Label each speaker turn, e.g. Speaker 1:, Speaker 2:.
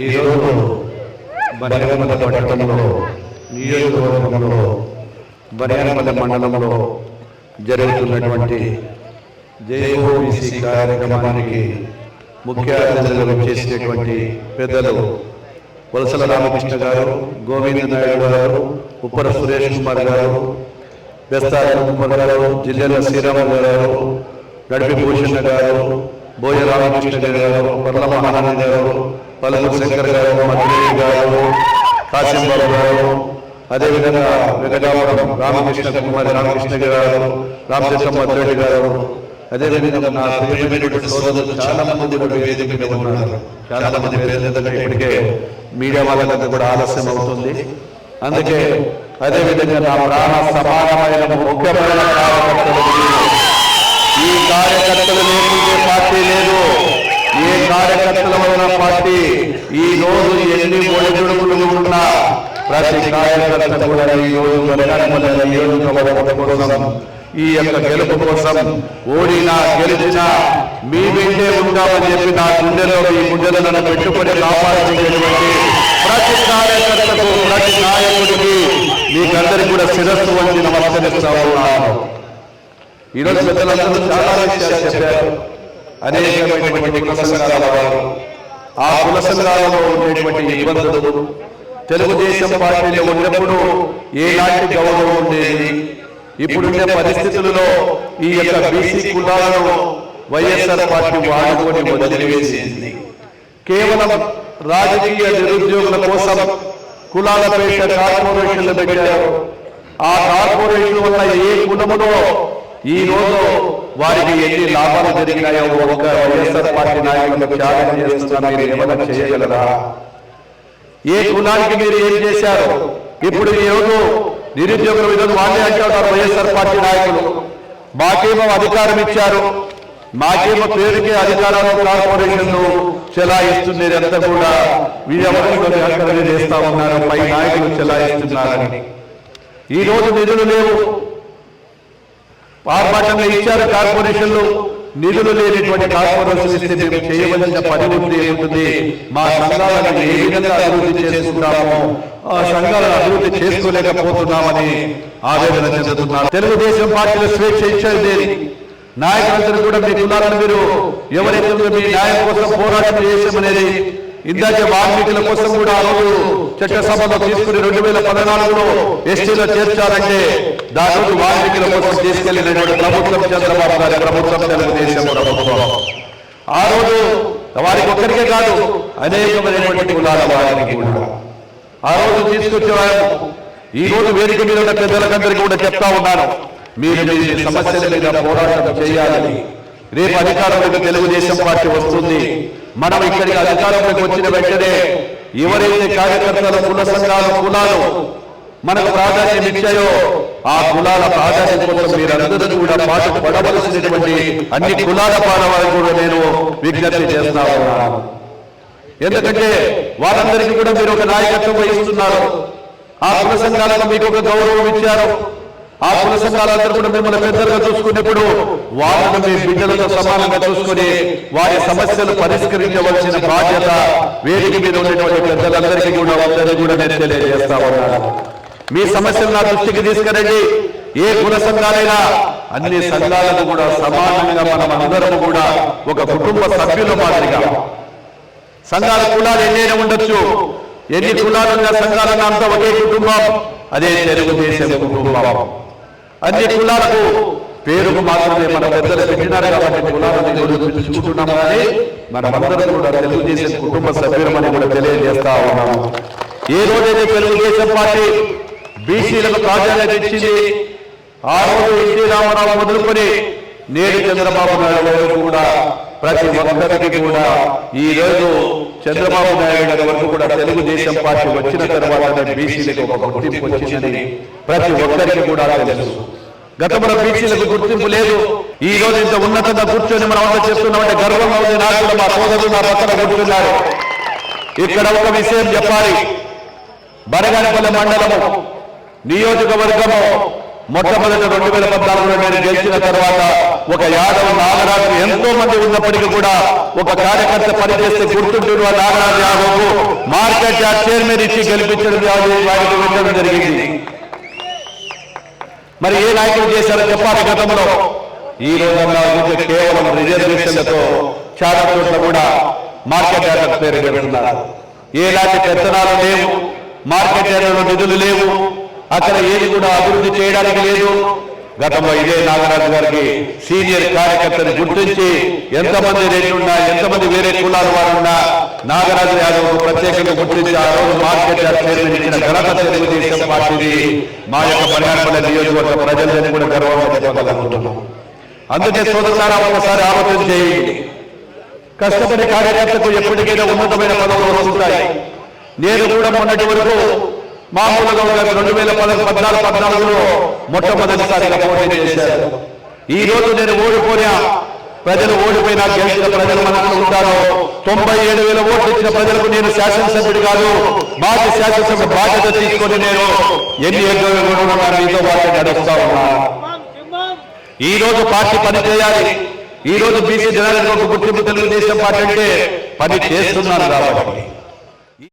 Speaker 1: ఈరోజు బనగానపల్లి పట్టణంలో నియోజకవర్గంలో బనగానపల్లి మండలంలో జరుగుతున్నటువంటి జేఓబీసీ కార్యక్రమానికి ముఖ్య అతిథులుగా వచ్చేసినటువంటి పెద్దలు వలసల రామకృష్ణ గారు, గోవింద నాయుడు గారు, ఉప్పర సురేష్ కుమార్ గారు, బెస్తార కుమార్ గారు, జిల్లాల శ్రీరామ గారు, గడిపి భూషణ గారు, బోయ రామకృష్ణ గారు, పర్ల మహారాణి గారు, పలువురు శంకర్ గారు, మధురయ్య గారు, కాశీంబాబు గారు, అదేవిధంగా వెంకటాపురం రామకృష్ణ కుమార్ రామకృష్ణ గారు, రామచంద్ర మధురెడ్డి గారు, అదేవిధంగా నా ప్రియమైనటువంటి సోదరులు చాలా మంది కూడా వేదిక మీద ఉన్నారు. చాలా మంది పేర్లు ఇప్పటికే మీడియా వాళ్ళంతా కూడా ఆలస్యం అవుతుంది. అందుకే అదేవిధంగా నా ప్రాణ సమానమైన ముఖ్యమైన కార్యకర్తలు, ఈ కార్యకర్తలు లేకుంటే పార్టీ లేదు. ఏ కార్యకర్తల వలన పార్టీ ఈ రోజు ఎన్ని ఒడిదుడుకులు ఉన్నా ప్రతి కార్యకర్త కూడా ఈ రోజు బనగానపల్లి నియోజకవర్గం కోసం, ఈ యొక్క గెలుపు కోసం, ఓడినా గెలిచినా మీ వెంటే ఉంటామని చెప్పి నా గుండెలో ఈ గుండెలను పెట్టుకుని కాపాడుతున్నటువంటి ప్రతి కార్యకర్తకు, ప్రతి నాయకుడికి మీకందరికీ కూడా శిరస్సు వంటి నమస్కరిస్తా ఉన్నాను. ఈరోజు పెద్దలందరూ చాలా విషయాలు చెప్పారు. అనేకమైనటువంటి కుల సంఘాల వారు, ఆ కుల సంఘాలలో ఉండేటువంటి ఇబ్బందులు, తెలుగుదేశం పార్టీలో ఉన్నప్పుడు ఏలాంటి గౌరవం ఉండేది, ఇప్పుడుండే పరిస్థితులలో ఈ యొక్క బీసీ కులాలను వైఎస్ఆర్ పార్టీ వాడుకొని వదిలివేసింది. కేవలం రాజకీయ నిరుద్యోగుల కోసం కులాల పేట కార్పొరేషన్లు పెట్టారు. ఆ కార్పొరేషన్ వల్ల ఏ కులములో ఈ రోజు వారికి ఎన్ని లాభాలు జరిగినాయో ఒక వైఎస్ఆర్ పార్టీ నాయకులకు త్యాగం చేస్తున్నా మీరు ఏమైనా చేయగలరా? ఏ కులానికి మీరు ఏం చేశారు? ఇప్పుడు ఈ రోజు నిరుద్యోగుల విధంగా వాళ్ళే అంటారు వైఎస్ఆర్ పార్టీ నాయకులు, మాకేమో అధికారం ఇచ్చారు, మాకేమో పేరుకే అధికారాలు కార్పొరేషన్లు చెలాయిస్తుంది, అంతా కూడా వీళ్ళెవరు చేస్తా ఉన్నారు, పై నాయకులు చెలాయిస్తున్నారని. ఈ రోజు నిధులు లేవు, ఆర్భాటంగా ఇచ్చారు కార్పొరేషన్లు. నిధులు లేనిటువంటి కార్పొరేషన్ ఇస్తే మేము చేయవలసిన పని ఉంటుంది. మా సంఘాలను ఏ విధంగా అభివృద్ధి చేసుకుంటామో ఆ సంఘాలను అభివృద్ధి చేసుకోలేకపోతున్నామని ఆవేదన చెందుతున్నారు. తెలుగుదేశం పార్టీలో స్వేచ్ఛ ఇచ్చేది నాయకులందరూ కూడా మీ కులాలను మీరు ఎవరైతే మీ న్యాయం కోసం పోరాటం చేసామనేది, ఇందాకే వాల్మీకుల కోసం కూడా ఆ రోజు చట్టసభలో తీసుకుని 2014లో ఎస్టీలో చేర్చారంటే దాని వాల్మీకుల కోసం తీసుకెళ్లినటువంటి ప్రభుత్వం చంద్రబాబు గారి ప్రభుత్వం, తెలుగుదేశం ప్రభుత్వం. ఆ రోజు వారికి ఒక్కరికే కాదు, అనేకమైనటువంటి కులాల వారికి కూడా ఆ రోజు తీసుకొచ్చేవారు. ఈ రోజు వేదిక మీద ఉన్న పెద్దలకందరికీ కూడా చెప్తా ఉన్నాను, మీరు మీ సమస్యల మీద పోరాటం చేయాలని. రేపు అధికారంలోకి తెలుగుదేశం పార్టీ వస్తుంది. మనం ఇక్కడికి అధికారంలోకి వచ్చిన వెంటనే ఎవరైతే కార్యకర్తలు, కుల సంఘాలు, కులాలు మనకు ప్రాధాన్యం ఇచ్చాయో ఆ కులాల ప్రాధాన్యం కోసం మీరందరూ కూడా పాటు పడవలసినటువంటి అన్ని కులాల పాడవాళ్ళు కూడా నేను విజ్ఞప్తి చేస్తా ఉన్నాను. ఎందుకంటే వాళ్ళందరికీ కూడా మీరు ఒక నాయకత్వం వహిస్తున్నారు. ఆ కుల సంఘాలకు మీకు ఒక గౌరవం ఇచ్చారు. ఆ కుల సంఘాలందరూ కూడా మిమ్మల్ని పెద్దలుగా చూసుకున్నప్పుడు వాళ్ళను మీ బిడ్డలతో సమానంగా చూసుకుని వారి సమస్యలు పరిష్కరించవలసిన బాధ్యత వేదిక మీద ఉన్నటువంటి పెద్దలందరికీ కూడా అందరినీ కూడా నేను తెలియజేస్తా ఉన్నాను. మీ సమస్యలు నా దృష్టికి తీసుకురండి. ఏ కుల సంఘాలైనా అన్ని సంఘాలను కూడా సమానంగా మనం అందరం కూడా ఒక కుటుంబ సభ్యుల మాదిరిగా, సంఘాల కులాలు ఎన్నైనా ఉండొచ్చు, ఎన్ని కులాలున్న సంఘాలన్నా అంతా ఒకే కుటుంబం, అదే తెలుగుదేశం కుటుంబం. అన్ని కులాలకు పేరుకు మాత్రమే మన పెద్దలు పెట్టినారు కాబట్టి కులాలను పిలుచుకుంటున్నాము, కానీ మనమందరం కూడా తెలుగుదేశం కుటుంబ సభ్యులమని కూడా తెలియజేస్తా ఉన్నాము. ఏ రోజైతే తెలుగుదేశం పార్టీ బీసీలకు ప్రాధాన్యత ఇచ్చింది, ఆ రోజు ఎన్టీ రామారావు మొదలుకొని నేడు చంద్రబాబు నాయుడు వరకు కూడా ప్రతి ఒక్కరికి కూడా ఈ రోజు చంద్రబాబు నాయుడు గారి వరకు కూడా తెలుగుదేశం పార్టీ వచ్చిన తర్వాత బీసీలకు ఒక గుర్తింపు వచ్చిందని ప్రతి ఒక్కరికి కూడా తెలుసు. గతంలో బీసీలకు గుర్తింపు లేదు. ఈ రోజు ఇంత ఉన్నతంగా కూర్చొని మనం అంతా చేస్తున్నామంటే గర్వంగా ఉంది. నాకు కూడా మా సోదరులు నా పక్కన కూర్చున్నారు. ఇక్కడ ఒక విషయం చెప్పాలి, బనగానపల్లి మండలము నియోజకవర్గము మొట్టమొదటి 2014లో నేను గెలిచిన తర్వాత ఒక యాదవ్ నాగరాజు ఎంతో మంది ఉన్నప్పటికీ కూడా ఒక కార్యకర్త పనిచేస్తే గుర్తుంటున్న Nagaraju Yadav market yard chairman ఇచ్చి గెలిపించడం వారికి పెట్టడం జరిగింది. మరి ఏ నాయకులు చేశారో చెప్పాలి. గతంలో ఈ రోజున కేవలం రిజర్వేషన్లతో చాలా చోట్ల కూడా మార్కెట్ యార్డ్ పేరు పెడుతున్నారు. ఎలాంటి పెత్తనాలు లేవు, మార్కెట్ యార్డ్లో నిధులు లేవు, అక్కడ ఏది కూడా అభివృద్ధి చేయడానికి లేదు. గతంలో ఇదే నాగరాజు గారికి సీనియర్ కార్యకర్తను గుర్తించి ఎంతమంది రెడ్లున్నా, ఎంతమంది వేరే కులాల వారున్నా నాగరాజు యాదవ్ ప్రత్యేకంగా గుర్తించి ఆ రోజు మార్కెట్ యార్డ్ చైర్మన్ ఇచ్చిన ఘనత తెలుగుదేశం పార్టీది. మా యొక్క బంగారపల్లి నియోజకవర్గ ప్రజలని కూడా గర్వంగా చెప్పగలుగుతున్నాం. అందుకే సోదరులారా, ఒకసారి ఆలోచన చేయండి. కష్టపడే కార్యకర్తకు ఎప్పటికైనా ఉన్నతమైన పదవులు వస్తుంటాయి. నేను కూడా మొన్నటి వరకు మామూలుగా 2014-14లో మొట్టమొదటిసారిగా పోటీ చేశారు. ఈ రోజు నేను ఓడిపోయినా, ప్రజలు ఓడిపోయినా గెలిచిన ప్రజలు మనకు ఉంటారు. 97,000 ఓట్లు ఇచ్చిన ప్రజలకు నేను శాసనసభ్యుడు కాదు, మాజీ శాసనసభ్యుడు బాధ్యత తీసుకొని నేను ఎన్ని మీతో పాటు నడుస్తా ఉన్నాను. ఈ రోజు పార్టీ పని చేయాలి. ఈ రోజు బీసీ జనాలకు గుర్తింపు తెలుగుదేశం పార్టీ అంటే పని చేస్తున్నాను కాబట్టి